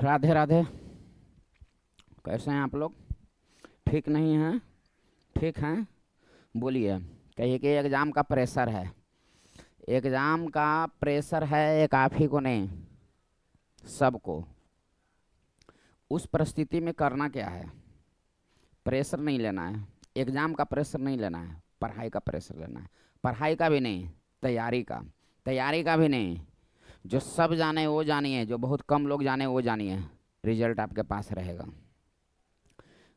राधे राधे। कैसे हैं आप लोग? ठीक नहीं हैं? ठीक हैं? बोलिए। कहिए कि एग्ज़ाम का प्रेशर है। एग्ज़ाम का प्रेशर है, एक आप ही को नहीं, सबको। उस परिस्थिति में करना क्या है? प्रेशर नहीं लेना है, एग्ज़ाम का प्रेशर नहीं लेना है, पढ़ाई का प्रेशर लेना है। पढ़ाई का भी नहीं, तैयारी का भी नहीं। जो सब जाने वो जानिए, जो बहुत कम लोग जाने वो जानिए। रिजल्ट आपके पास रहेगा।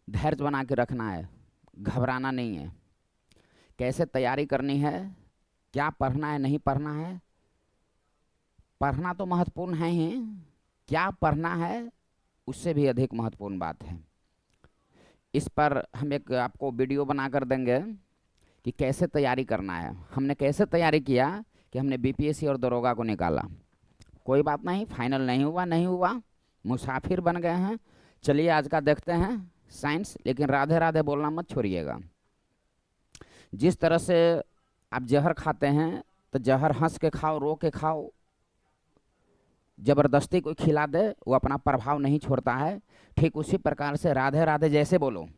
धैर्य बना के रखना है, घबराना नहीं है। कैसे तैयारी करनी है, क्या पढ़ना है, नहीं पढ़ना है। पढ़ना तो महत्वपूर्ण है ही, क्या पढ़ना है उससे भी अधिक महत्वपूर्ण बात है। इस पर हम एक आपको वीडियो बना कर देंगे कि कैसे तैयारी करना है। हमने कैसे तैयारी किया कि हमने बीपीएससी और दरोगा को निकाला। कोई बात नहीं, फाइनल नहीं हुआ, मुसाफिर बन गए हैं। चलिए आज का देखते हैं साइंस। लेकिन राधे राधे बोलना मत छोड़िएगा। जिस तरह से आप जहर खाते हैं तो जहर हंस के खाओ, रो के खाओ, ज़बरदस्ती कोई खिला दे वो अपना प्रभाव नहीं छोड़ता है। ठीक उसी प्रकार से राधे राधे जैसे बोलो,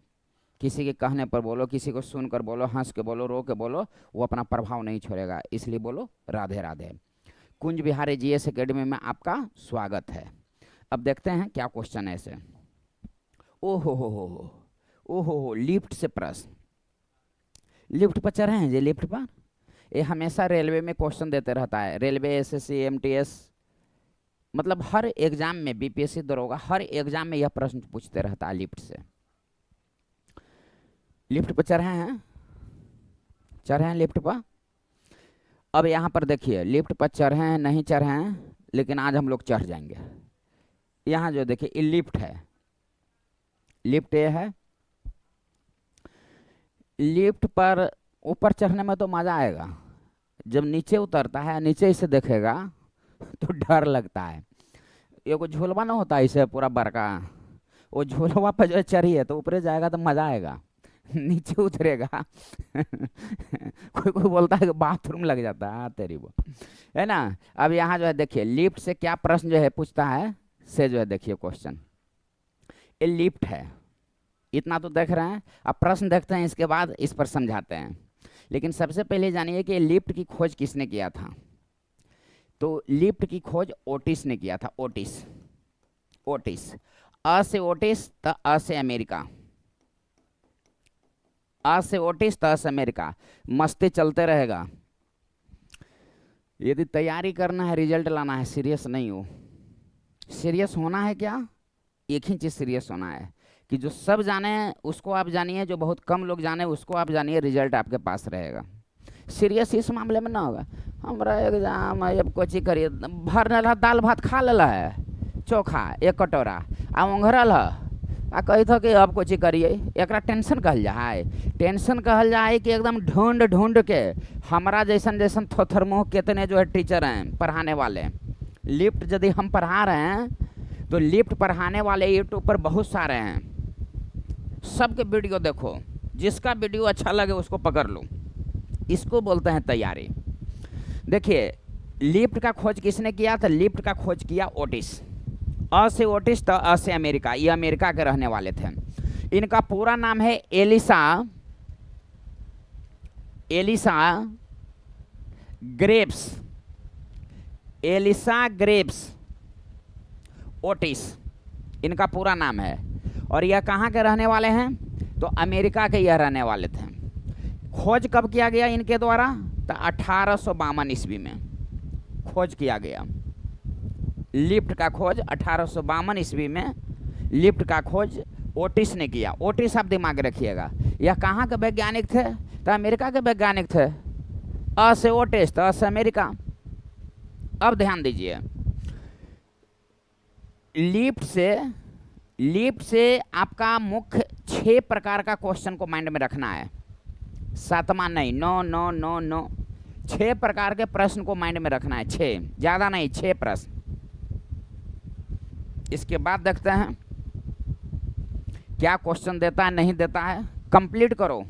किसी के कहने पर बोलो, किसी को सुनकर बोलो, हंस के बोलो, रो के बोलो, वो अपना प्रभाव नहीं छोड़ेगा। इसलिए बोलो राधे राधे। कुंज बिहारी जीएस एकेडमी में आपका स्वागत है। अब देखते हैं क्या क्वेश्चन है इसे। ओहो, लिफ्ट से प्रश्न। लिफ्ट पर चढ़े हैं जी, लिफ्ट पर। ये हमेशा रेलवे में क्वेश्चन देते रहता है। रेलवे, एसएससी, एमटीएस, मतलब हर एग्जाम में, बीपीएससी दरोगा हर एग्जाम में यह प्रश्न पूछते रहता है लिफ्ट से। लिफ्ट पर चढ़े हैं लिफ्ट पर। अब यहाँ पर देखिए, लिफ्ट पर चढ़े हैं नहीं चढ़े हैं, लेकिन आज हम लोग चढ़ जाएंगे। यहाँ जो देखिए ये लिफ्ट है, लिफ्ट ये है। लिफ्ट पर ऊपर चढ़ने में तो मज़ा आएगा, जब नीचे उतरता है, नीचे इसे देखेगा तो डर लगता है। ये कोई झोलवा ना होता है इसे पूरा बड़का, वो झोलवा पर जो चढ़िए तो ऊपर जाएगा तो मज़ा आएगा, नीचे उतरेगा कोई बोलता है कि बाथरूम लग जाता है, तेरी वो, है ना। अब यहाँ जो है देखिए, लिफ्ट से क्या प्रश्न जो है पूछता है से जो है देखिए क्वेश्चन। ये लिफ्ट है, इतना तो देख रहे हैं। अब प्रश्न देखते हैं, इसके बाद इस पर समझाते हैं। लेकिन सबसे पहले जानिए कि लिफ्ट की खोज किसने किया था। तो लिफ्ट की खोज ओटिस ने किया था। ओटिस, अ से ओटिस तो अ से अमेरिका, अ से ओटिस तो अ से अमेरिका। मस्ती चलते रहेगा। यदि तैयारी करना है, रिजल्ट लाना है, सीरियस नहीं हो। सीरियस होना है क्या, एक ही चीज़ सीरियस होना है कि जो सब जाने उसको आप जानिए, जो बहुत कम लोग जाने उसको आप जानिए, रिजल्ट आपके पास रहेगा। सीरियस इस मामले में ना होगा। हमारा एग्जाम है, अब कोची करिए, भर दाल भात खा लेला है, चोखा एक कटोरा आ ओंघरल है, आ कही था कि अब कोची करिए। एक टेंशन कहल जाए, टेंशन कहल जाए कि एकदम ढूंढ ढूंढ के हमारा जैसन थोथर मुँह कितने जो है टीचर हैं पढ़ाने वाले। लिफ्ट यदि हम पढ़ा रहे हैं तो लिफ्ट पढ़ाने वाले यूट्यूब पर बहुत सारे हैं, सबके वीडियो देखो, जिसका वीडियो अच्छा लगे उसको पकड़ लो। इसको बोलते हैं तैयारी। देखिए लिफ्ट का खोज किसने किया था? लिफ्ट का खोज किया ओटिस। अ से ओटिस तो अ से अमेरिका, ये अमेरिका के रहने वाले थे। इनका पूरा नाम है Elisha Graves, Elisha Graves Otis इनका पूरा नाम है। और यह कहाँ के रहने वाले हैं? तो अमेरिका के यह रहने वाले थे। खोज कब किया गया इनके द्वारा? तो 1852 ईस्वी में खोज किया गया। लिफ्ट का खोज 1852 ईस्वी में, लिफ्ट का खोज ओटिस ने किया। ओटिस आप दिमाग रखिएगा, यह कहाँ के वैज्ञानिक थे? तो अमेरिका के वैज्ञानिक थे। अ से ओटिस तो अ से अमेरिका। अब ध्यान दीजिए, लिफ्ट से आपका मुख्य 6 प्रकार का क्वेश्चन को माइंड में रखना है। 7वां नहीं, नो, 6 प्रकार के प्रश्न को माइंड में रखना है। 6, ज़्यादा नहीं, 6 प्रश्न। इसके बाद देखते हैं क्या क्वेश्चन देता है नहीं देता है। कंप्लीट करो,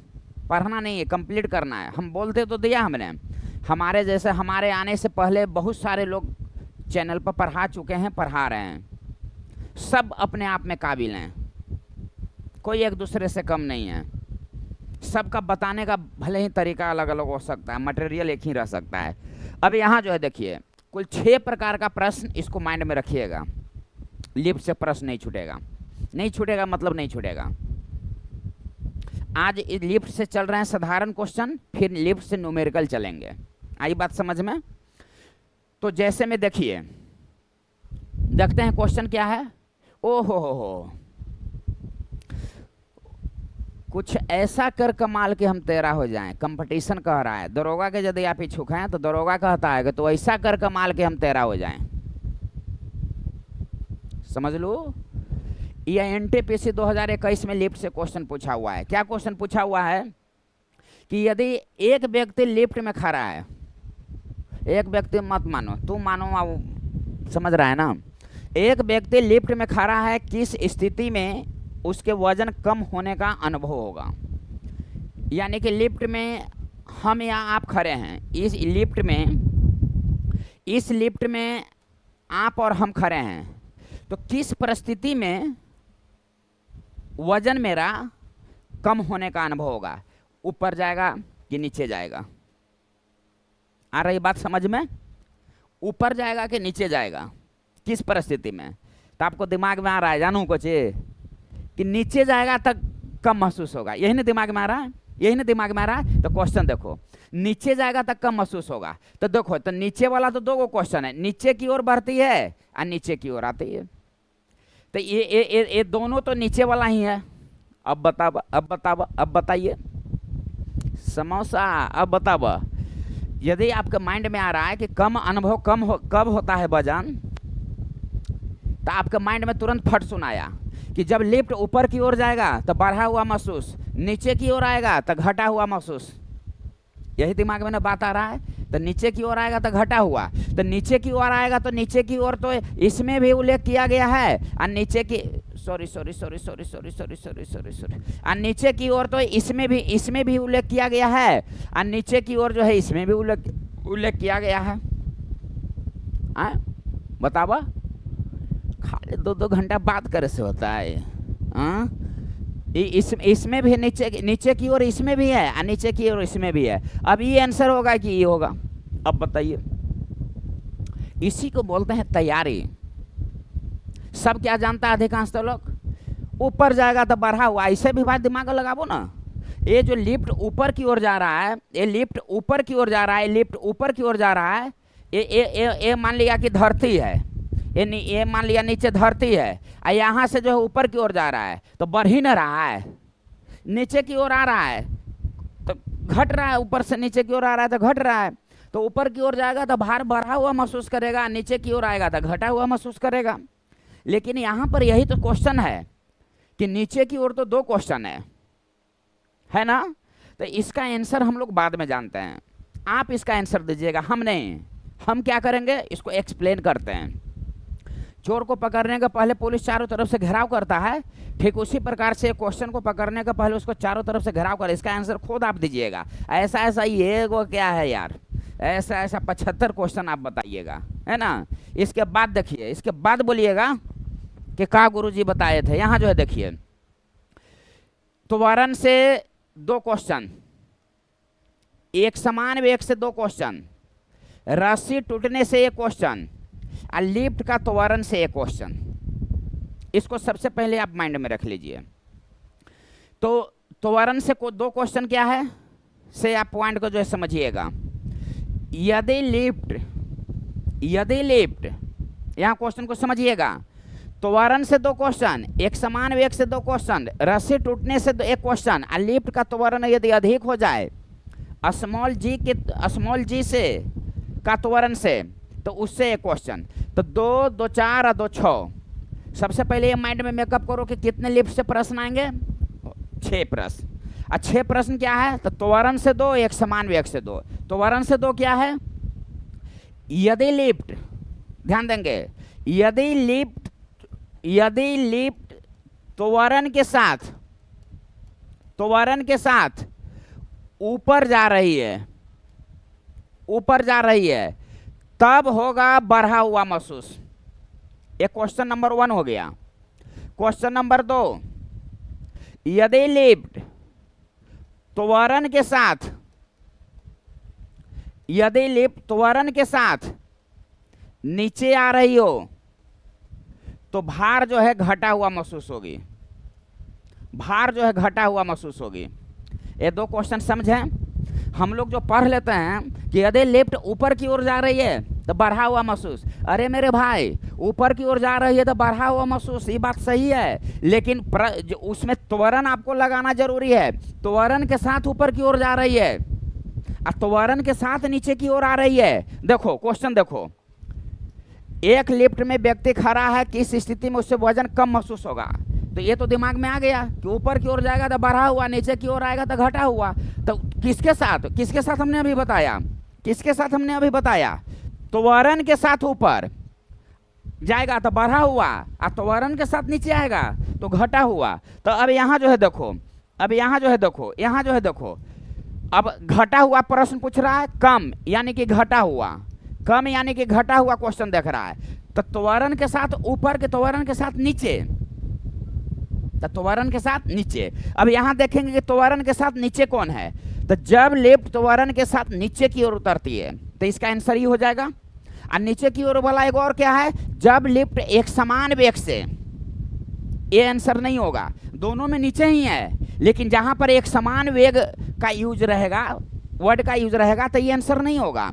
पढ़ना नहीं है, कंप्लीट करना है। हम बोलते तो दिया हमने, हमारे जैसे हमारे आने से पहले बहुत सारे लोग चैनल पर पढ़ा चुके हैं, पढ़ा रहे हैं। सब अपने आप में काबिल हैं, कोई एक दूसरे से कम नहीं है। सबका बताने का भले ही तरीका अलग अलग हो सकता है, मटेरियल एक ही रह सकता है। अब यहाँ जो है देखिए, कुल 6 प्रकार का प्रश्न, इसको माइंड में रखिएगा। लिफ्ट से प्रश्न नहीं छूटेगा, नहीं छूटेगा मतलब नहीं छूटेगा। आज लिफ्ट से चल रहे हैं साधारण क्वेश्चन, फिर लिफ्ट से न्यूमेरिकल चलेंगे। आई बात समझ में? तो जैसे में देखिए, देखते हैं क्वेश्चन क्या है। ओ हो, कुछ ऐसा कर कमाल के हम तेरा हो जाएं। कंपटीशन कह रहा है, दरोगा के यदि आप इच्छुक हैं तो दरोगा कहता है कि तो ऐसा कर कमाल के हम तेरा हो जाएं। समझ लो, यह एनटीपीसी 2021 में लिफ्ट से क्वेश्चन पूछा हुआ है। क्या क्वेश्चन पूछा हुआ है कि यदि एक व्यक्ति लिफ्ट में खड़ा है, एक व्यक्ति मत मानो, तुम मानो, समझ रहा है ना। एक व्यक्ति लिफ्ट में खड़ा है, किस स्थिति में उसके वजन कम होने का अनुभव होगा। यानी कि लिफ्ट में हम या आप खड़े हैं, इस लिफ्ट में आप और हम खड़े हैं, तो किस परिस्थिति में वजन मेरा कम होने का अनुभव होगा। ऊपर जाएगा कि नीचे जाएगा? आ रही बात समझ में? ऊपर जाएगा कि नीचे जाएगा, किस परिस्थिति में? तो आपको दिमाग में आ रहा है, जानू कुछ, कि नीचे जाएगा तक कम महसूस होगा। यही ना दिमाग में आ रहा है, यही ना दिमाग में आ रहा है। तो क्वेश्चन देखो, नीचे जाएगा तक कम महसूस होगा। तो देखो, तो नीचे वाला तो 2 क्वेश्चन है, नीचे की ओर बढ़ती है और नीचे की ओर आती है। तो ये दोनों तो नीचे वाला ही है। अब बताइए समोसा, अब बताओ, यदि आपके माइंड में आ रहा है कि कम अनुभव कब होता है वजन, तो आपके माइंड में तुरंत फट सुनाया कि जब लिफ्ट ऊपर की ओर जाएगा तो बढ़ा हुआ महसूस, नीचे की ओर आएगा तो घटा हुआ महसूस। यही दिमाग में ना बात आ रहा है। तो नीचे की ओर आएगा तो घटा हुआ, तो नीचे की ओर आएगा तो नीचे की ओर तो इसमें भी उल्लेख किया गया है, और नीचे की सॉरी और नीचे की ओर तो इसमें भी उल्लेख किया गया है, और नीचे की ओर जो है इसमें भी उल्लेख किया गया है। बतावा, खाली 2-2 घंटा बात करे से होता है। इसमें भी नीचे की ओर इसमें भी है, और नीचे की ओर इसमें भी है। अब ये आंसर होगा कि ये होगा? अब बताइए। इसी को बोलते हैं तैयारी। सब क्या जानता है अधिकांश तो लोग, ऊपर जाएगा तो बढ़ा हुआ, ऐसे भी बात दिमाग लगाबो ना। ये जो लिफ्ट ऊपर की ओर जा रहा है, ये लिफ्ट ऊपर की ओर जा रहा है, लिफ्ट ऊपर की ओर जा रहा है। ये मान लिया कि धरती है, ये मान लिया नीचे धरती है, और यहाँ से जो है ऊपर की ओर जा रहा है, तो बढ़ ही ना रहा है, नीचे की ओर आ रहा है तो घट रहा है, ऊपर से नीचे की ओर आ रहा है तो घट रहा है। तो ऊपर की ओर जाएगा तो भार बढ़ा हुआ महसूस करेगा, नीचे की ओर आएगा तो घटा हुआ महसूस करेगा। लेकिन यहाँ पर यही तो क्वेश्चन है कि नीचे की ओर तो 2 क्वेश्चन है ना। तो इसका आंसर हम लोग बाद में जानते हैं, आप इसका आंसर दीजिएगा, हम नहीं। हम क्या करेंगे, इसको एक्सप्लेन करते हैं। चोर को पकड़ने के पहले पुलिस चारों तरफ से घेराव करता है, ठीक उसी प्रकार से क्वेश्चन को पकड़ने के पहले उसको चारों तरफ से घेराव कर। इसका आंसर खुद आप दीजिएगा। ऐसा ये वो क्या है यार, ऐसा 75 क्वेश्चन आप बताइएगा, है ना। इसके बाद देखिए, इसके बाद बोलिएगा कि का गुरुजी बताए थे। यहाँ जो है देखिए, त्वरण से 2 क्वेश्चन, एक समान वेग से 2 क्वेश्चन, रस्सी टूटने से 1 क्वेश्चन, और लिफ्ट का त्वरण से 1 क्वेश्चन। इसको सबसे पहले आप माइंड में रख लीजिए। तो त्वरण से 2 क्वेश्चन क्या है से आप पॉइंट को जो है समझिएगा। यदि लिफ्ट यहाँ क्वेश्चन को समझिएगा। त्वरण से 2 क्वेश्चन, एक समान वेग से 2 क्वेश्चन, रस्सी टूटने से 1 क्वेश्चन, और लिफ्ट का त्वरण यदि अधिक हो जाए स्मॉल जी से का त्वरण से, तो उससे 1 क्वेश्चन। तो 2, 2, 4 और 2, 6। सबसे पहले ये माइंड में मेकअप करो कि कितने लिफ्ट से प्रश्न आएंगे, 6 प्रश्न। और 6 प्रश्न क्या है, तो त्वरण से 2, एक समान वेग से 2। त्वरण से 2 क्या है, यदि लिफ्ट, ध्यान देंगे, यदि लिफ्ट त्वरण के साथ ऊपर जा रही है, तब होगा बढ़ा हुआ महसूस। एक क्वेश्चन नंबर 1 हो गया। क्वेश्चन नंबर 2, यदि लिफ्ट त्वरण के साथ, यदि लिफ्ट त्वरण के साथ नीचे आ रही हो तो भार जो है घटा हुआ महसूस होगी, भार जो है घटा हुआ महसूस होगी। ये दो क्वेश्चन समझें। हम लोग जो पढ़ लेते हैं कि यदि लिफ्ट ऊपर की ओर जा रही है तो बढ़ा हुआ महसूस, अरे मेरे भाई ऊपर की ओर जा रही है तो बढ़ा हुआ महसूस, ये बात सही है, लेकिन उसमें त्वरण आपको लगाना जरूरी है। त्वरण के साथ ऊपर की ओर जा रही है और त्वरण के साथ नीचे की ओर आ रही है। देखो क्वेश्चन देखो, एक लिफ्ट में व्यक्ति खड़ा है, किस स्थिति में उससे वजन कम महसूस होगा? तो ये तो दिमाग में आ गया कि ऊपर की ओर जाएगा तो बढ़ा हुआ, नीचे की ओर आएगा तो घटा हुआ। तो किसके साथ हमने अभी बताया, किसके साथ हमने अभी बताया? त्वरण के साथ ऊपर जाएगा तो बढ़ा हुआ और त्वरण के साथ नीचे आएगा तो घटा हुआ। तो अब यहाँ जो है देखो, अब यहाँ जो है देखो, यहाँ जो है देखो, अब घटा हुआ प्रश्न पूछ रहा है, कम यानी कि घटा हुआ, कम यानी कि घटा हुआ क्वेश्चन देख रहा है। तो त्वरण के साथ ऊपर के त्वरण के साथ नीचे, तो त्वरण के साथ नीचे। अब यहां देखेंगे कि त्वरण के साथ नीचे कौन है? तो जब लिफ्ट त्वरण के साथ नीचे की ओर उतरती है तो इसका आंसर ही हो जाएगा। और नीचे की ओर वाला एक और क्या है? जब लिफ्ट एक समान वेग से, ये आंसर नहीं होगा, दोनों में नीचे ही है, लेकिन जहां पर एक समान वेग का यूज रहेगा, वर्ड का यूज रहेगा, तो ये आंसर नहीं होगा।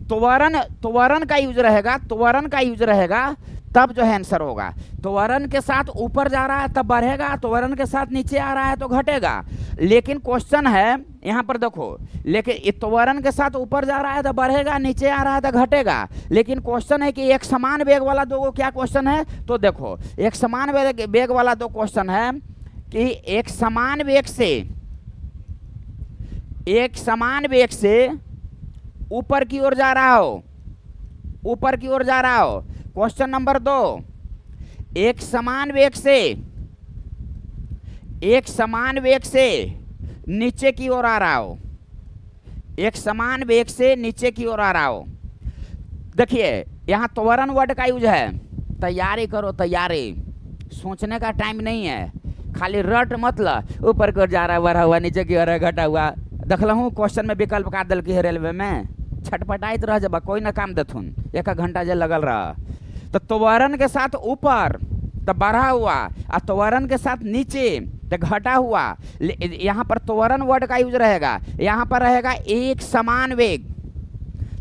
त्वरण का यूज रहेगा, त्वरण का यूज रहेगा तब जो है आंसर होगा। त्वरण के साथ ऊपर जा रहा है तब बढ़ेगा, त्वरण के साथ नीचे आ रहा है तो घटेगा। लेकिन क्वेश्चन है यहाँ पर देखो, लेकिन त्वरण के साथ ऊपर जा रहा है तो बढ़ेगा, नीचे आ रहा है तो घटेगा। लेकिन क्वेश्चन है कि एक समान वेग वाला दो, क्या क्वेश्चन है? तो देखो एक समान वेग वाला दो क्वेश्चन है कि एक समान वेग से ऊपर की ओर जा रहा हो, ऊपर की ओर जा रहा हो। क्वेश्चन नंबर 2, एक समान वेग से नीचे की ओर आ रहा हो, एक समान वेग से नीचे की ओर आ रहा हो। देखिए यहाँ त्वरण वर्ड का यूज है, तैयारी करो तैयारी, सोचने का टाइम नहीं है, खाली रट मतलब ऊपर की ओर जा रहा है, बढ़ा हुआ, नीचे की ओर है, घटा हुआ। देखल हूँ क्वेश्चन में विकल्प काट दिल की है रेलवे में, छटपटाइत रह जब कोई ना काम देथुन, एक घंटा जे लगल रहा। तो त्वरण के साथ ऊपर तो बढ़ा हुआ और त्वरण के साथ नीचे तो घटा हुआ। यहाँ पर त्वरण वर्ड का यूज रहेगा, यहाँ पर रहेगा एक समान वेग,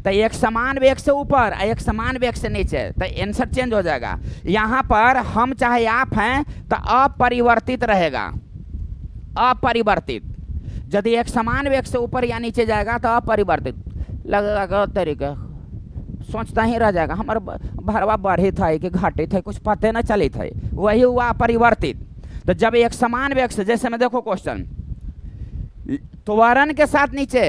तो एक समान वेग से ऊपर और एक समान वेग से नीचे, तो आंसर चेंज हो जाएगा। यहाँ पर हम चाहे आप हैं तो अपरिवर्तित रहेगा, अपरिवर्तित। यदि एक समान वेग से ऊपर या नीचे जाएगा तो अपरिवर्तित लगेगा, तरीका सोचता ही रह जाएगा, हमारे भरवा बढ़ी था कि घाटे थे, कुछ पते न चली थे, वही हुआ अपरिवर्तित। तो जब एक समान वेग से, जैसे में देखो क्वेश्चन, त्वरण के साथ नीचे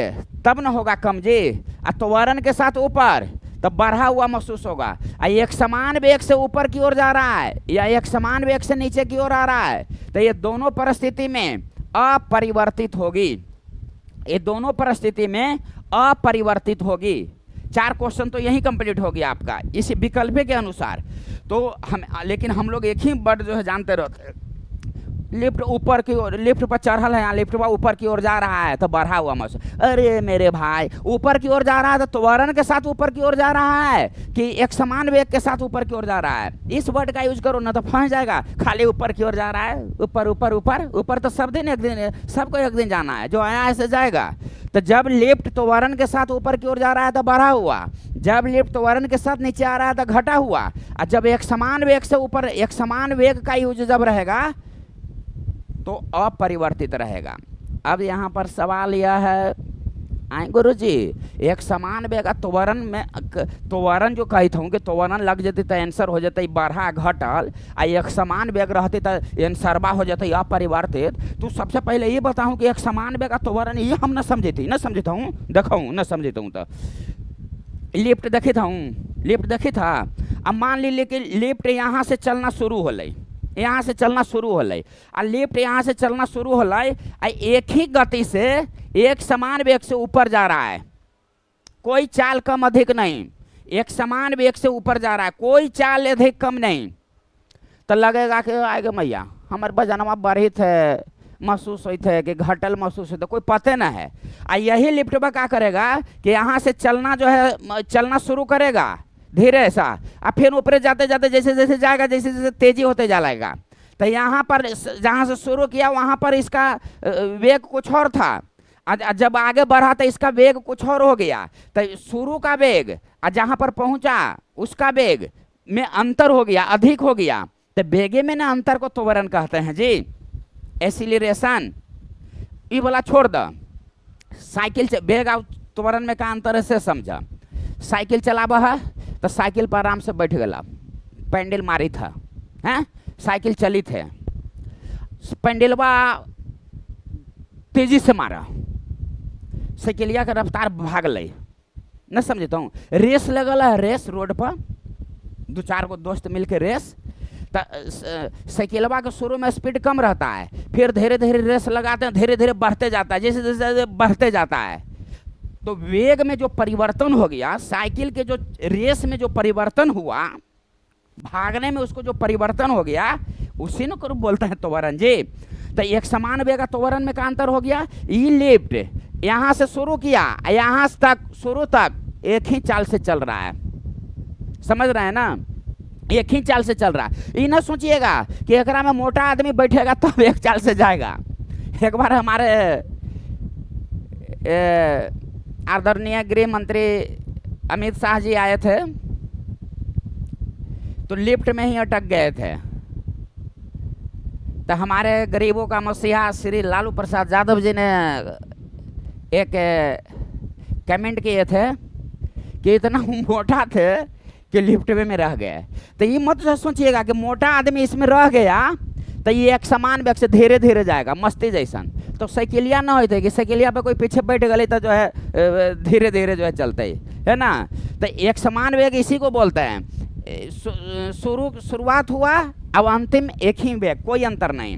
तब न होगा कम जी, और त्वरण के साथ ऊपर तब बढ़ा हुआ महसूस होगा। एक समान वेग से ऊपर की ओर जा रहा है या एक समान वेग से नीचे की ओर आ रहा है, तो ये दोनों परिस्थिति में अपरिवर्तित होगी, ये दोनों परिस्थिति में अपरिवर्तित होगी। 4 क्वेश्चन तो यही कंप्लीट हो गया आपका इस विकल्प के अनुसार। तो लेकिन हम लोग एक ही वर्ड जो है जानते रहते हैं, लिफ्ट ऊपर की ओर, लिफ्ट पर चढ़ल है, यहाँ लिफ्ट पर ऊपर की ओर जा रहा है तो बढ़ा हुआ महसूस। अरे मेरे भाई ऊपर की ओर जा रहा है तो त्वरण के साथ ऊपर की ओर जा रहा है कि एक समान वेग के साथ ऊपर की ओर जा रहा है? इस वर्ड का यूज करो ना तो फंस जाएगा। खाली ऊपर की ओर जा रहा है, ऊपर ऊपर ऊपर ऊपर, तो सब दिन एक दिन, सबको एक दिन जाना है, जो आया ऐसे जाएगा। तो जब लिफ्ट त्वरण के साथ ऊपर की ओर जा रहा है तो बढ़ा हुआ, जब लिफ्ट त्वरण के साथ नीचे आ रहा है तो घटा हुआ, और जब एक समान वेग से ऊपर, एक समान वेग का यूज जब रहेगा तो अपरिवर्तित रहेगा। अब यहाँ पर सवाल यह है, आए गुरुजी, एक समान वेग त्वरण में, त्वरण जो कही था कि त्वरण लग जाती तो आंसर हो जाता बढ़ा घटल, आ एक समान वेग रहती तो आंसरबा हो जाता अपरिवर्तित। तो सबसे पहले ये बताऊं कि एक समान वेग त्वरण, ये हम न समझता हूँ, देखूँ न समझता हूँ। तो लिफ्ट देखी था, लिफ्ट देखी था। अब मान लीजिए कि लिफ्ट यहाँ से चलना शुरू हो लई, यहाँ से चलना शुरू हो लई, और लिफ्ट यहाँ से चलना शुरू हो लई, एक ही गति से एक समान वेग से ऊपर जा रहा है, कोई चाल कम अधिक नहीं, एक समान वेग से ऊपर जा रहा है, कोई चाल अधिक कम नहीं। तो लगेगा कि आगे मैया हमारे वजनवा बढ़ित है, महसूस होते है कि घटल महसूस होता, कोई पते ना है। आ यही लिफ्टवा क्या करेगा कि यहाँ से चलना जो है चलना शुरू करेगा धीरे ऐसा, और फिर ऊपर जाते जाते जैसे जैसे जाएगा जैसे जैसे तेजी होते जाएगा। तो यहाँ पर जहाँ से शुरू किया वहाँ पर इसका वेग कुछ और था, जब आगे बढ़ा तो इसका वेग कुछ और हो गया। तो शुरू का वेग और जहाँ पर पहुँचा उसका वेग में अंतर हो गया, अधिक हो गया। तो वेगे में ना अंतर को त्वरण कहते हैं जी, एक्सीलरेशन। ये बोला छोड़ दो, साइकिल से वेग और त्वरण में का अंतर है से समझा। साइकिल चलावा है तो साइकिल पर आराम से बैठ गया, पैंडल मारी था, हैं साइकिल चली थे, पैंडलवा तेजी से मारा, साइकिलिया का रफ्तार भाग ले, न समझता हूँ। रेस लगल है, रेस रोड पर दो चार गो दोस्त मिलके रेस, साइकिलवा के शुरू में स्पीड कम रहता है, फिर धीरे धीरे रेस लगाते हैं, धीरे धीरे बढ़ते जाता है, जैसे जैसे बढ़ते जाता है तो वेग में जो परिवर्तन हो गया, साइकिल के जो रेस में जो परिवर्तन हुआ, भागने में उसको जो परिवर्तन हो गया, उसी न को बोलते हैं त्वरण जी। तो एक समान वेग त्वरण में का अंतर हो गया। ये लिफ्ट यहाँ से शुरू किया, यहाँ तक शुरू तक एक ही चाल से चल रहा है, समझ रहे हैं ना, एक ही चाल से चल रहा है। ये ना सोचिएगा कि एकरा में मोटा आदमी बैठेगा तब एक चाल से जाएगा। एक बार हमारे आदरणीय गृह मंत्री अमित शाह जी आए थे, तो लिफ्ट में ही अटक गए थे। तो हमारे गरीबों का मसीहा श्री लालू प्रसाद यादव जी ने एक कमेंट किए थे कि इतना मोटा थे कि लिफ्ट में रह गए। तो ये मत सोचिएगा कि मोटा आदमी इसमें रह गया तो ये एक समान वेग से धीरे धीरे जाएगा मस्ती जैसन। तो साइकिलिया ना होते कि साइकिलिया पे कोई पीछे बैठ गए तो जो है धीरे धीरे जो है चलते है ना। तो एक समान वेग इसी को बोलते हैं। शुरुआत हुआ अब अंतिम एक ही वेग, कोई अंतर नहीं।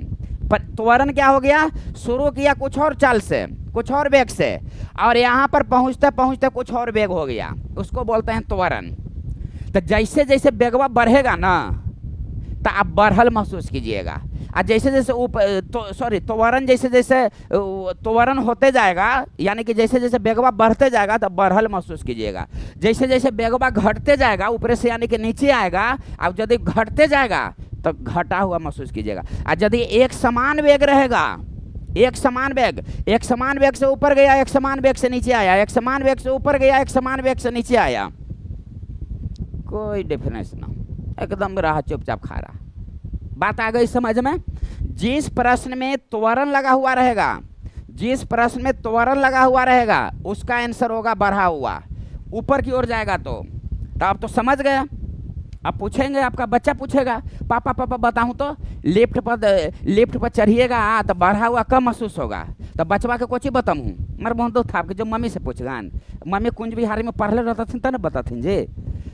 पर त्वरण क्या हो गया, शुरू किया कुछ और चाल से, कुछ और वेग से, और यहाँ पर पहुँचते पहुँचते कुछ और वेग हो गया, उसको बोलते हैं त्वरण। तो जैसे जैसे वेगवा बढ़ेगा ना तो आप बढ़ल महसूस कीजिएगा, और जैसे जैसे त्वरण जैसे जैसे त्वरण होते जाएगा, यानी कि जैसे जैसे वेगवा बढ़ते जाएगा तो बढ़ल महसूस कीजिएगा। जैसे जैसे वेगवा घटते जाएगा ऊपर से यानी कि नीचे आएगा, अब यदि घटते जाएगा तो घटा हुआ महसूस कीजिएगा। और यदि एक समान वेग रहेगा, एक समान वेग से ऊपर गया, एक समान वेग से नीचे आया, एक समान वेग से ऊपर गया, एक समान वेग से नीचे आया, कोई डिफरेंस ना, एकदम रहा चुपचाप खा रहा। बात आ गई समझ में। जिस प्रश्न में त्वरण लगा हुआ रहेगा, जिस प्रश्न में त्वरण लगा हुआ रहेगा उसका आंसर होगा बढ़ा हुआ, ऊपर की ओर जाएगा। तो आप तो समझ गए। अब पूछेंगे, आपका बच्चा पूछेगा पापा पापा बताऊं तो लिफ्ट पर चढ़िएगा तो बढ़ा हुआ कम महसूस होगा, तो बचवा के कोची बताऊँ मर बहुत दो था जो मम्मी से पूछगान, मम्मी कुंज बिहारी में पढ़ले रहता थी तब बता थी जी,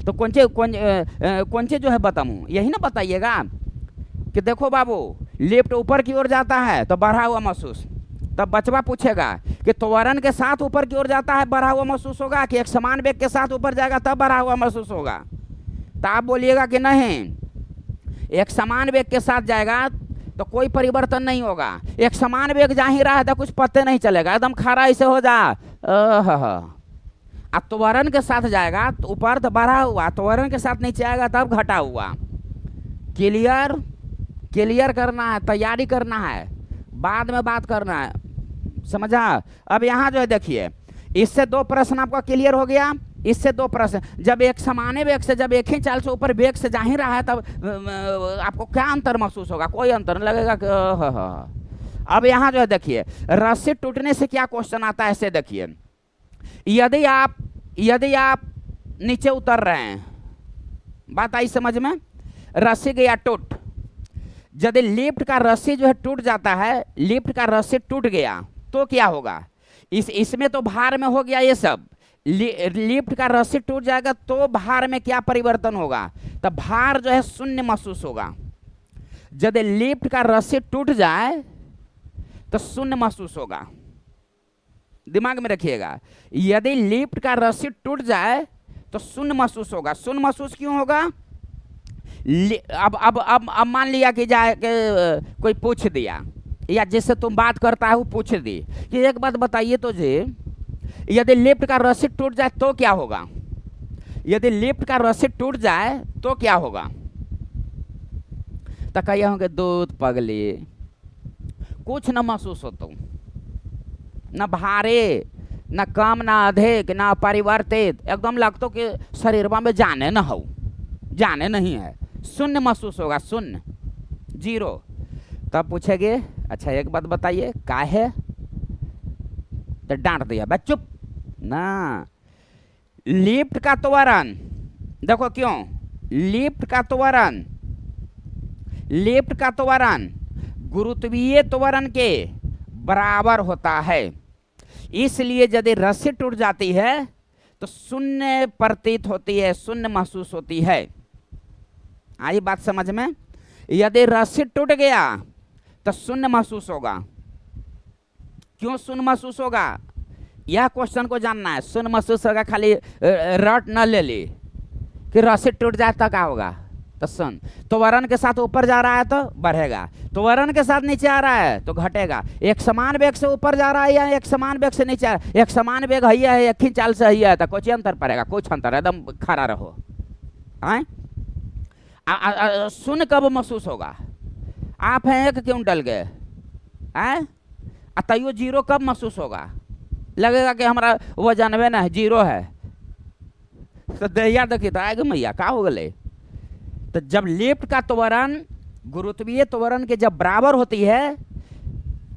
तो कौन से जो है बताऊँ यही ना बताइएगा कि देखो बाबू लिफ्ट ऊपर की ओर जाता है तो बढ़ा हुआ महसूस। तब बचवा पूछेगा कि त्वरण के साथ ऊपर की ओर जाता है बढ़ा हुआ महसूस होगा कि एक समान वेग के साथ ऊपर जाएगा तब बढ़ा हुआ महसूस होगा। तो आप बोलिएगा कि नहीं, एक समान वेग के साथ जाएगा तो कोई परिवर्तन नहीं होगा, एक समान वेग जा ही रहा है तो कुछ पते नहीं चलेगा, एकदम खड़ा ऐसे हो जा। अब त्वरण के साथ जाएगा तो ऊपर तो बढ़ा हुआ, त्वरण के साथ नीचे आएगा तब घटा हुआ। क्लियर करना है, तैयारी करना है, बाद में बात करना है, समझा। अब यहाँ जो है देखिए, इससे दो प्रश्न आपका क्लियर हो गया, इससे दो प्रश्न। जब एक समान वेग से, जब एक ही चाल से ऊपर वेग से जा ही रहा है तब आपको क्या अंतर महसूस होगा, कोई अंतर नहीं लगेगा। अब यहाँ जो है देखिए, रस्सी टूटने से क्या क्वेश्चन आता है ऐसे देखिए, यदि आप नीचे उतर रहे हैं, बात आई समझ में, रस्सी गया टूट, यदि लिफ्ट का रस्सी जो है टूट जाता है, लिफ्ट का रस्सी टूट गया तो क्या होगा, इसमें तो भार में हो गया ये सब, लिफ्ट का रस्सी टूट जाएगा तो भार में क्या परिवर्तन होगा, तो भार जो है शून्य महसूस होगा। यदि लिफ्ट का रस्सी टूट जाए तो शून्य महसूस होगा, दिमाग में रखिएगा। यदि लिफ्ट का रस्सी टूट जाए तो शून्य महसूस होगा। शून्य महसूस क्यों होगा, अब मान लिया कि जाए कि कोई पूछ दिया, या जिससे तुम बात करता है वो पूछ दी कि एक बात बताइए तो जी, यदि लिफ्ट का रस्सी टूट जाए तो क्या होगा? यदि लिफ्ट का रस्सी टूट जाए तो क्या होगा? तो कहिए होंगे दूध पगली, कुछ न महसूस हो तुम, न भारे, न कम, न अधिक, न परिवर्तित, एकदम लगता कि शरीर में जाने न हो, जाने नहीं है, शून्य महसूस होगा, शून्य, जीरो। तब पूछेगे अच्छा एक बात बताइए क्या है, तो डांट दिया बस चुप ना। लिफ्ट का त्वरण देखो क्यों, लिफ्ट का त्वरण गुरुत्वीय त्वरण के बराबर होता है, इसलिए यदि रस्सी टूट जाती है तो शून्य प्रतीत होती है, शून्य महसूस होती है। आई बात समझ में? यदि रस्सी टूट गया तो शून्य महसूस होगा। क्यों शून्य महसूस होगा, यह क्वेश्चन को जानना है। शून्य महसूस होगा, खाली रट न ले ली कि रस्सी टूट जाए तो क्या होगा, तो सुन, त्वरण के साथ ऊपर जा रहा है तो बढ़ेगा, त्वरण के साथ नीचे आ रहा है तो घटेगा। एक समान वेग से ऊपर जा रहा है या एक समान वेग से नीचे आ रहा है, एक समान वेग है, एक ही चाल से है तो कुछ अंतर पड़ेगा, कुछ अंतर, एकदम खड़ा रहो। शून्य कब महसूस होगा? आप हैं 1 क्विंटल के, तैयो जीरो कब महसूस होगा? लगेगा कि हमारा वजनवे ना है, जीरो है, तो दैया देखी तो आएगा मैया का हो गए। तो जब लिफ्ट का त्वरण गुरुत्वीय त्वरण के जब बराबर होती है,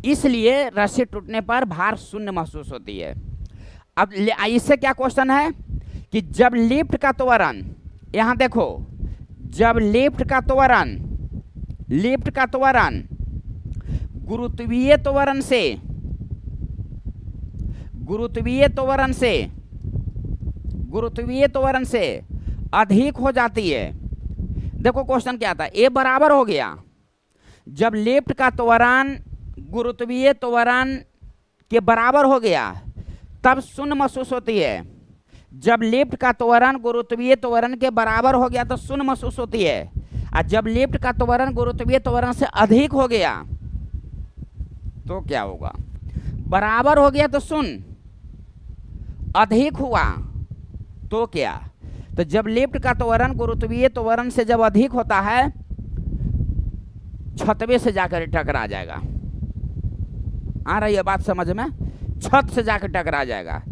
इसलिए रस्सी टूटने पर भार शून्य महसूस होती है। अब इससे क्या क्वेश्चन है कि जब लिफ्ट का त्वरण, यहां देखो, जब लिफ्ट का त्वरण गुरुत्वीय त्वरण से अधिक हो जाती है। देखो क्वेश्चन क्या था, ए बराबर हो गया, जब लिफ्ट का त्वरण गुरुत्वीय त्वरण के बराबर हो गया तब शून्य महसूस होती है। जब लिफ्ट का त्वरण गुरुत्वीय त्वरण के बराबर हो गया तो शून्य महसूस होती है, और जब लिफ्ट का त्वरण गुरुत्वीय त्वरण से अधिक हो गया तो क्या होगा? बराबर हो गया तो शून्य, अधिक हुआ तो क्या? तो जब लिफ्ट का त्वरण गुरुत्वीय त्वरण से जब अधिक होता है, छतवे से जाकर टकरा जाएगा। आ रही है बात समझ में? छत से जाकर टकरा जाएगा।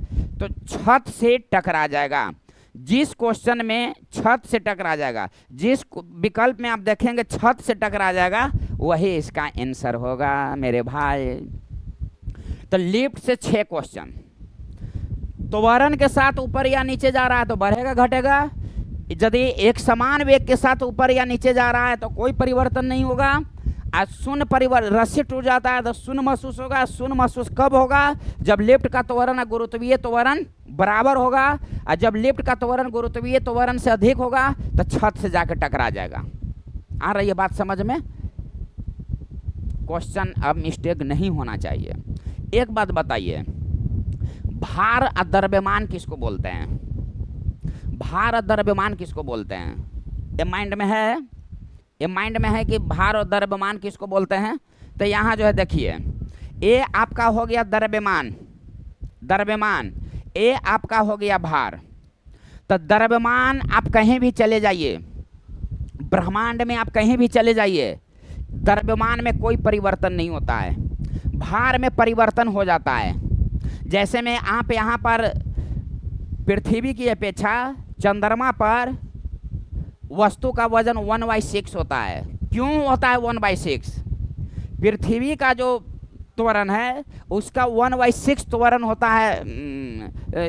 तो छत से टकरा जाएगा, जिस क्वेश्चन में छत से टकरा जाएगा, जिस विकल्प में आप देखेंगे छत से टकरा जाएगा, वही इसका आंसर होगा मेरे भाई। तो लिफ्ट से 6 क्वेश्चन। त्वरण के साथ ऊपर या नीचे जा रहा है तो बढ़ेगा घटेगा, यदि एक समान वेग के साथ ऊपर या नीचे जा रहा है तो कोई परिवर्तन नहीं होगा। आज शून्य परिवर्तन, रस्सी टूट जाता है तो शून्य महसूस होगा। शून्य महसूस कब होगा? जब लिफ्ट का त्वरण और गुरुत्वीय त्वरण बराबर होगा, और जब लिफ्ट का त्वरण गुरुत्वीय त्वरण से अधिक होगा तो छत से जाकर टकरा जाएगा। आ रही है बात समझ में? क्वेश्चन अब मिस्टेक नहीं होना चाहिए। एक बात बताइए, भार और द्रव्यमान किसको बोलते हैं? भार और द्रव्यमान किसको बोलते हैं? ये माइंड में है? ये माइंड में है कि भार और द्रव्यमान किसको बोलते हैं? तो यहाँ जो है देखिए, ए आपका हो गया द्रव्यमान, ए आपका हो गया भार। तो द्रव्यमान आप कहीं भी चले जाइए, ब्रह्मांड में आप कहीं भी चले जाइए, द्रव्यमान में कोई परिवर्तन नहीं होता है, भार में परिवर्तन हो जाता है। जैसे में आप यहाँ पर पृथ्वी की अपेक्षा चंद्रमा पर वस्तु का वजन 1/6 होता है। क्यों होता है 1/6? पृथ्वी का जो त्वरण है उसका 1/6 त्वरण होता है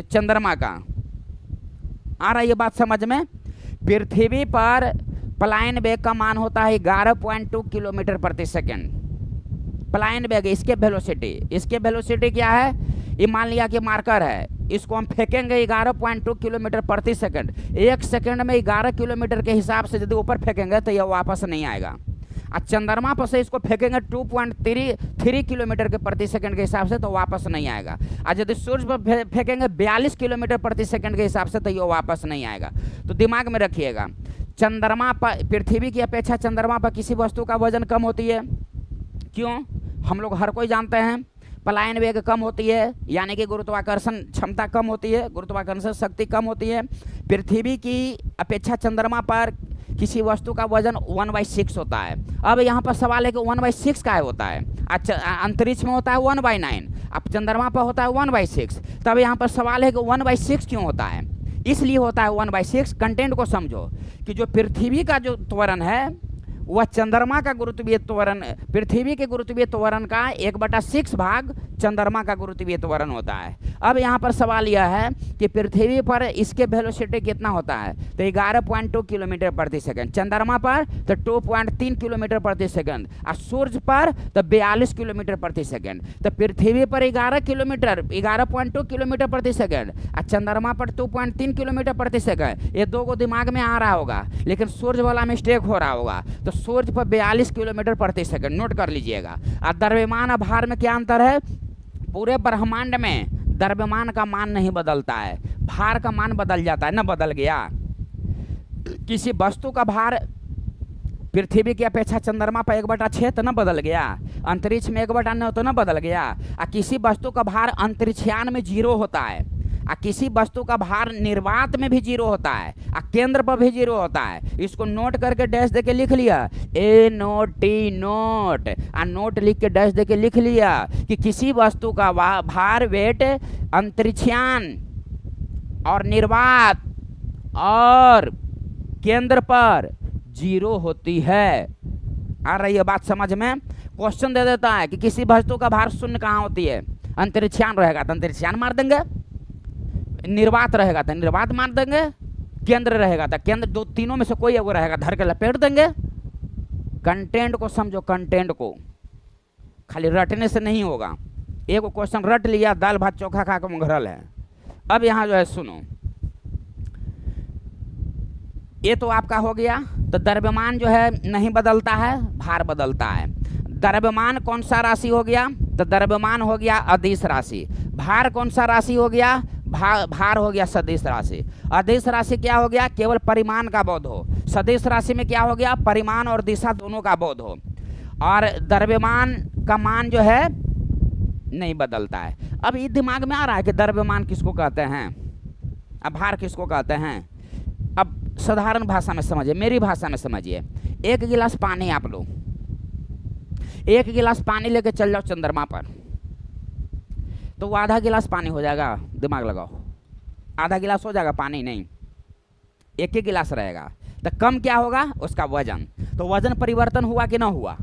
चंद्रमा का। आ रही है बात समझ में? पृथ्वी पर पलायन वेग का मान होता है 11.2 किलोमीटर प्रति सेकेंड। पलायन वेग, इसके वेलोसिटी क्या है? ये मान लिया कि मार्कर है, इसको हम फेंकेंगे 11.2 किलोमीटर प्रति सेकंड। 1 सेकंड में 11 किलोमीटर के हिसाब से यदि ऊपर फेंकेंगे तो यह वापस नहीं आएगा। और चंद्रमा पर से इसको फेंकेंगे 2.3 किलोमीटर के प्रति सेकंड के हिसाब से तो वापस नहीं आएगा। और यदि सूर्य पर फेंकेंगे 42 किलोमीटर प्रति सेकंड के हिसाब से तो यह वापस नहीं आएगा। तो दिमाग में रखिएगा, चंद्रमा पर, पृथ्वी की अपेक्षा चंद्रमा पर किसी वस्तु का वजन कम होती है। क्यों? हम लोग हर कोई जानते हैं पलायन वेग कम होती है, यानी कि गुरुत्वाकर्षण क्षमता कम होती है, गुरुत्वाकर्षण शक्ति कम होती है। पृथ्वी की अपेक्षा चंद्रमा पर किसी वस्तु का वजन 1/6 होता है। अब यहाँ पर सवाल है कि 1/6 का होता है। अच्छा, अंतरिक्ष में होता है 1/9, अब चंद्रमा पर होता है 1/6। तब यहाँ पर सवाल है कि 1/6 क्यों होता है? इसलिए होता है 1/6। कंटेंट को समझो कि जो पृथ्वी का जो त्वरण है वह चंद्रमा का गुरुत्वीय त्वरण, पृथ्वी के गुरुत्वीय त्वरण का 1/6 भाग चंद्रमा का गुरुत्वीय त्वरण होता है। अब यहाँ पर सवाल यह है कि पृथ्वी पर इसके वेलोसिटी कितना होता है, तो 11.2 किलोमीटर प्रति सेकंड, चंद्रमा पर तो 2.3 किलोमीटर प्रति सेकंड, और सूर्य पर तो 42 किलोमीटर प्रति सेकंड। तो पृथ्वी पर 11.2 किलोमीटर प्रति सेकंड और चंद्रमा पर 2.3 किलोमीटर प्रति सेकंड। ये दो को दिमाग में आ रहा होगा, लेकिन सूर्य वाला मिस्टेक हो रहा होगा। तो सूर्य पर 42 किलोमीटर प्रति सेकंड नोट कर लीजिएगा। और द्रव्यमान और भार में क्या अंतर है? पूरे ब्रह्मांड में द्रव्यमान का मान नहीं बदलता है, भार का मान बदल जाता है। न बदल गया? किसी वस्तु का भार पृथ्वी की अपेक्षा चंद्रमा पर 1/6 तो न बदल गया, अंतरिक्ष में 1/9 तो न बदल गया। और किसी वस्तु का भार अंतरिक्षयान में 0 होता है, और किसी वस्तु का भार निर्वात में भी 0 होता है, और केंद्र पर भी 0 होता है। इसको नोट करके डैश देके लिख लिया, A-N-O-T नोट, और नोट लिख के डैश देके लिख लिया कि किसी वस्तु का भार वेट अंतरिक्षयान और निर्वात और केंद्र पर 0 होती है। आ रही है बात समझ में? क्वेश्चन दे देता है कि किसी वस्तु का भार 0 कहाँ होती है? अंतरिक्षयान रहेगा तो अंतरिक्षयान मार देंगे, निर्वात रहेगा तो निर्वात मार देंगे, केंद्र रहेगा तो केंद्र, दो तीनों में से कोई एगो रहेगा, धर के लपेट देंगे। कंटेंट को समझो, कंटेंट को खाली रटने से नहीं होगा। एक क्वेश्चन रट लिया, दाल भात चोखा खा के मुंगरल है। अब यहाँ जो है सुनो, ये तो आपका हो गया। तो द्रव्यमान जो है नहीं बदलता है, भार बदलता है। द्रव्यमान कौन सा राशि हो गया? तो द्रव्यमान हो गया अदिश राशि। भार कौन सा राशि हो गया? भार हो गया सदिश राशि। अदिश राशि क्या हो गया? केवल परिमाण का बोध हो। सदिश राशि में क्या हो गया? परिमाण और दिशा दोनों का बोध हो। और द्रव्यमान का मान जो है नहीं बदलता है। अब ये दिमाग में आ रहा है कि द्रव्यमान किसको कहते हैं, अब भार किसको कहते हैं। अब साधारण भाषा में समझिए, मेरी भाषा में समझिए। एक गिलास पानी आप लो, एक गिलास पानी लेके चल जाओ चंद्रमा पर, तो वो आधा गिलास पानी हो जाएगा। दिमाग लगाओ, आधा गिलास हो जाएगा पानी? नहीं, एक ही गिलास रहेगा। तो कम क्या होगा? उसका वजन। तो वजन परिवर्तन हुआ कि ना हुआ?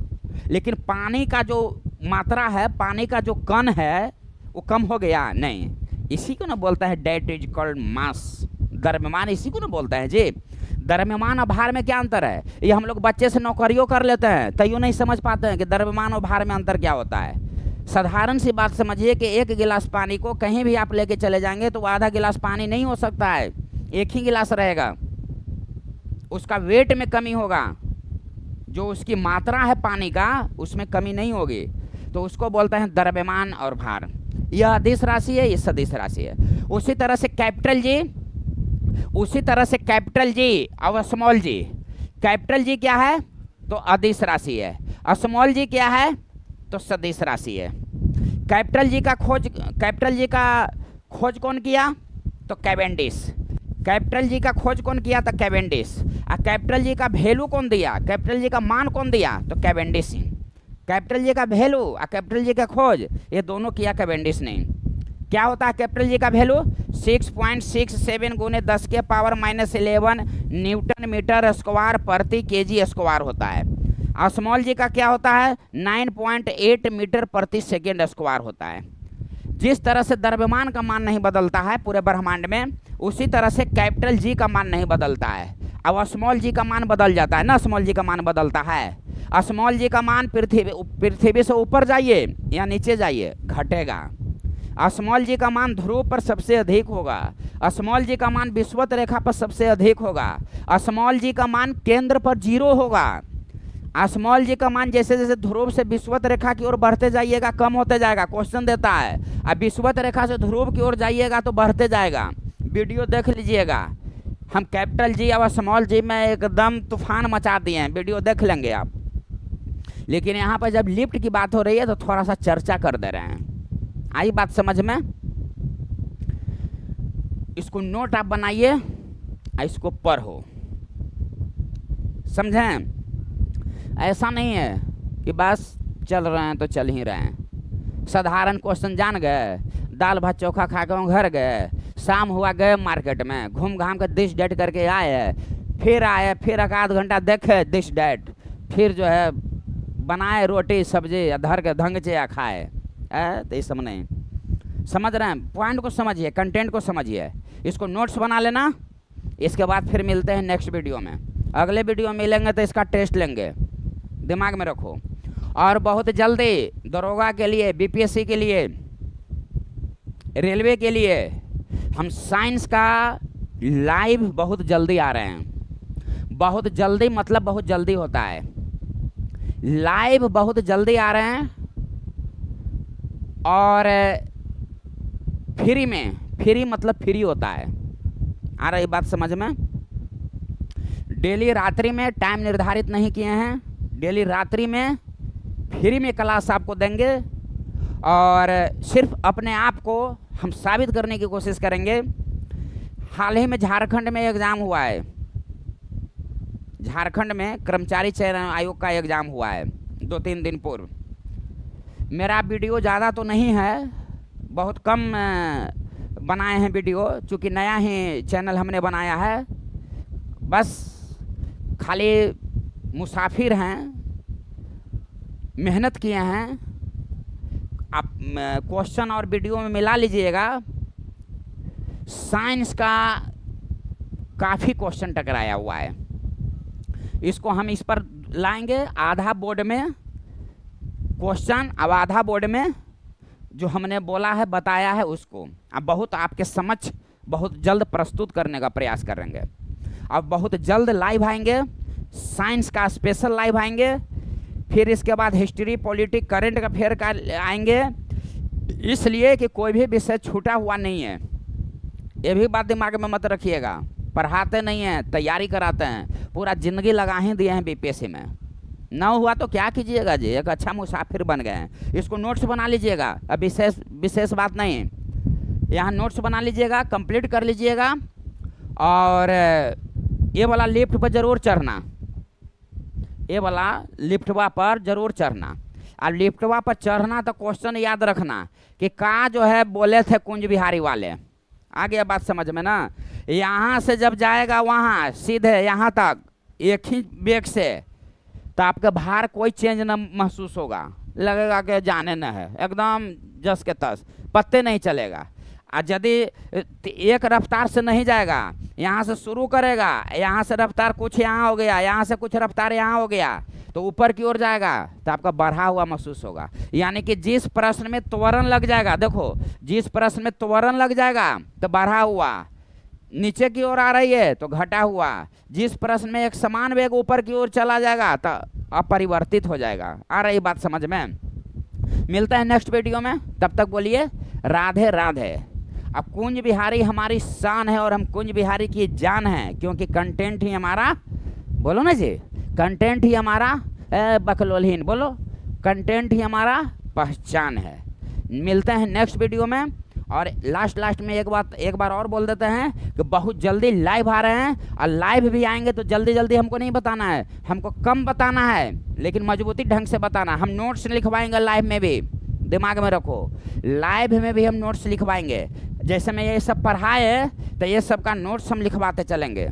लेकिन पानी का जो मात्रा है, पानी का जो कण है वो कम हो गया? नहीं। इसी को ना बोलता है डेट इज कॉल्ड मास, द्रव्यमान इसी को ना बोलता है जी। द्रव्यमान और भार में क्या अंतर है? ये हम लोग बच्चे से नौकरियों कर लेते हैं तैयो नहीं समझ पाते हैं कि द्रव्यमान और भार में अंतर क्या होता है। साधारण सी बात समझिए कि एक गिलास पानी को कहीं भी आप लेके चले जाएंगे तो आधा गिलास पानी नहीं हो सकता है, एक ही गिलास रहेगा। उसका वेट में कमी होगा, जो उसकी मात्रा है पानी का उसमें कमी नहीं होगी। तो उसको बोलते हैं द्रव्यमान और भार। यह अदिश राशि है, ये सदिश राशि है। उसी तरह से कैपिटल जी, उसी तरह से कैपिटल जी और स्मॉल जी। कैपिटल जी क्या है? तो अदिश राशि है। और स्मॉल जी क्या है? तो सदिश राशि है। कैपिटल जी का खोज कौन किया? तो कैवेंडिश। कैपिटल जी का खोज कौन किया? तो कैवेंडिश। और कैपिटल जी का वैल्यू कौन दिया? कैपिटल जी का मान कौन दिया? तो कैवेंडिश। कैपिटल जी का वैल्यू और कैपिटल जी का खोज ये दोनों किया कैवेंडिश ने। क्या होता है कैपिटल जी का वैल्यू? 6.67 गुने 10 के पावर -11 न्यूटन मीटर स्क्वायर प्रति केजी स्क्वायर होता है। और स्मॉल जी का क्या होता है? 9.8 मीटर प्रति सेकेंड स्क्वायर होता है। जिस तरह से द्रव्यमान का मान नहीं बदलता है पूरे ब्रह्मांड में, उसी तरह से कैपिटल जी का मान नहीं बदलता है। अब स्मॉल जी का मान बदल जाता है ना, स्मॉल जी का मान बदलता है। स्मॉल जी का मान पृथ्वी से ऊपर जाइए या नीचे जाइए घटेगा। स्मॉल जी का मान ध्रुव पर सबसे अधिक होगा। स्मॉल जी का मान विषुवत रेखा पर सबसे अधिक होगा। स्मॉल जी का मान केंद्र पर 0 होगा। स्मॉल जी का मान जैसे जैसे ध्रुव से विषुवत रेखा की ओर बढ़ते जाइएगा कम होते जाएगा। क्वेश्चन देता है, अब विषुवत रेखा से ध्रुव की ओर जाइएगा तो बढ़ते जाएगा। वीडियो देख लीजिएगा। हम कैपिटल जी और स्मॉल जी में एकदम तूफान मचा दिए हैं, वीडियो देख लेंगे आप। लेकिन यहाँ पर जब लिफ्ट की बात हो रही है तो थोड़ा सा चर्चा कर दे रहे हैं। आई बात समझ में? इसको नोट आप बनाइए और इसको पढ़ो, समझें? ऐसा नहीं है कि बस चल रहे हैं तो चल ही रहे हैं। साधारण क्वेश्चन जान गए, दाल भात चोखा खा के घर गए, शाम हुआ गए मार्केट में, घूम घाम कर डिश डेट करके आए, फिर आए, फिर एक आध घंटा देखे डिश डेट, फिर जो है बनाए रोटी सब्जी धर के ढंग से खाए। तो इस सब नहीं समझ रहे हैं। पॉइंट को समझिए, कंटेंट को समझिए, इसको नोट्स बना लेना। इसके बाद फिर मिलते हैं नेक्स्ट वीडियो में। अगले वीडियो में मिलेंगे तो इसका टेस्ट लेंगे, दिमाग में रखो। और बहुत जल्दी दरोगा के लिए, बीपीएससी के लिए, रेलवे के लिए हम साइंस का लाइव बहुत जल्दी आ रहे हैं। बहुत जल्दी मतलब बहुत जल्दी होता है, लाइव बहुत जल्दी आ रहे हैं। और फ्री में, फ्री मतलब फ्री होता है। आ रही बात समझ में? डेली रात्रि में, टाइम निर्धारित नहीं किए हैं, डेली रात्रि में फ्री में क्लास आपको देंगे। और सिर्फ अपने आप को हम साबित करने की कोशिश करेंगे। हाल ही में झारखंड में एग्ज़ाम हुआ है, झारखंड में कर्मचारी चयन आयोग का एग्ज़ाम हुआ है 2-3 दिन पूर्व। मेरा वीडियो ज़्यादा तो नहीं है, बहुत कम बनाए हैं वीडियो, चूँकि नया ही चैनल हमने बनाया है। बस खाली मुसाफिर हैं, मेहनत किए हैं। आप क्वेश्चन और वीडियो में मिला लीजिएगा। साइंस का काफ़ी क्वेश्चन टकराया हुआ है, इसको हम इस पर लाएंगे। आधा बोर्ड में क्वेश्चन, अब आधा बोर्ड में जो हमने बोला है, बताया है, उसको अब बहुत आपके समक्ष बहुत जल्द प्रस्तुत करने का प्रयास करेंगे। अब बहुत जल्द लाइव आएंगे, साइंस का स्पेशल लाइव आएंगे। फिर इसके बाद हिस्ट्री, पॉलिटिक्स, करंट अफेयर का आएंगे, इसलिए कि कोई भी विषय छूटा हुआ नहीं है। ये भी बात दिमाग में मत रखिएगा। पढ़ाते नहीं हैं, तैयारी कराते हैं, पूरा ज़िंदगी लगा ही दिए हैं बीपीएससी में। ना हुआ तो क्या कीजिएगा जी, एक अच्छा मुसाफिर बन गए हैं। इसको नोट्स बना लीजिएगा, अब विशेष बात नहीं, यहाँ नोट्स बना लीजिएगा, कंप्लीट कर लीजिएगा। और ये वाला लिफ्ट पर ज़रूर चढ़ना, ये वाला लिफ्टवा पर ज़रूर चढ़ना। और लिफ्टवा पर चढ़ना तो क्वेश्चन याद रखना कि का जो है बोले थे कुंज बिहारी वाले। आ गया बात समझ में ना? यहाँ से जब जाएगा वहाँ सीधे यहाँ तक एक ही बेग से, तो आपके बाहर कोई चेंज न महसूस होगा, लगेगा कि जाने न है, एकदम जस के तस, पत्ते नहीं चलेगा। और यदि एक रफ्तार से नहीं जाएगा, यहाँ से शुरू करेगा, यहाँ से रफ्तार कुछ यहाँ हो गया, यहाँ से कुछ रफ्तार यहाँ हो गया, तो ऊपर की ओर जाएगा तो आपका बढ़ा हुआ महसूस होगा। यानी कि जिस प्रश्न में त्वरण लग जाएगा, देखो जिस प्रश्न में त्वरण लग जाएगा तो बढ़ा हुआ, नीचे की ओर आ रही है तो घटा हुआ। जिस प्रश्न में एक समान वेग ऊपर की ओर चला जाएगा तो अपरिवर्तित हो जाएगा। आ रही बात समझ में? मिलता है नेक्स्ट वीडियो में, तब तक बोलिए राधे राधे। अब कुंज बिहारी हमारी शान है और हम कुंज बिहारी की जान है, क्योंकि कंटेंट ही हमारा, बोलो ना जी, कंटेंट ही हमारा बकलोलहीन बोलो, कंटेंट ही हमारा पहचान है। मिलते हैं नेक्स्ट वीडियो में। और लास्ट में एक बार और बोल देते हैं कि बहुत जल्दी लाइव आ रहे हैं, और लाइव भी आएंगे तो जल्दी हमको नहीं बताना है, हमको कम बताना है, लेकिन मजबूती ढंग से बताना। हम नोट्स लिखवाएंगे लाइव में भी, दिमाग में रखो, लाइव में भी हम नोट्स लिखवाएंगे। जैसे मैं ये सब पढ़ाए तो ये सब का नोट्स हम लिखवाते चलेंगे।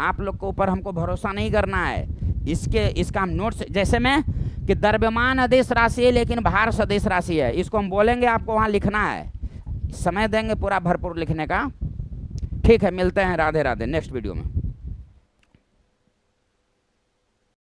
आप लोग के ऊपर हमको भरोसा नहीं करना है, इसका हम नोट्स, जैसे में कि द्रव्यमान अदिश राशि है लेकिन भार सदिश राशि है, इसको हम बोलेंगे, आपको वहाँ लिखना है, समय देंगे पूरा भरपूर लिखने का। ठीक है, मिलते हैं, राधे राधे नेक्स्ट वीडियो में।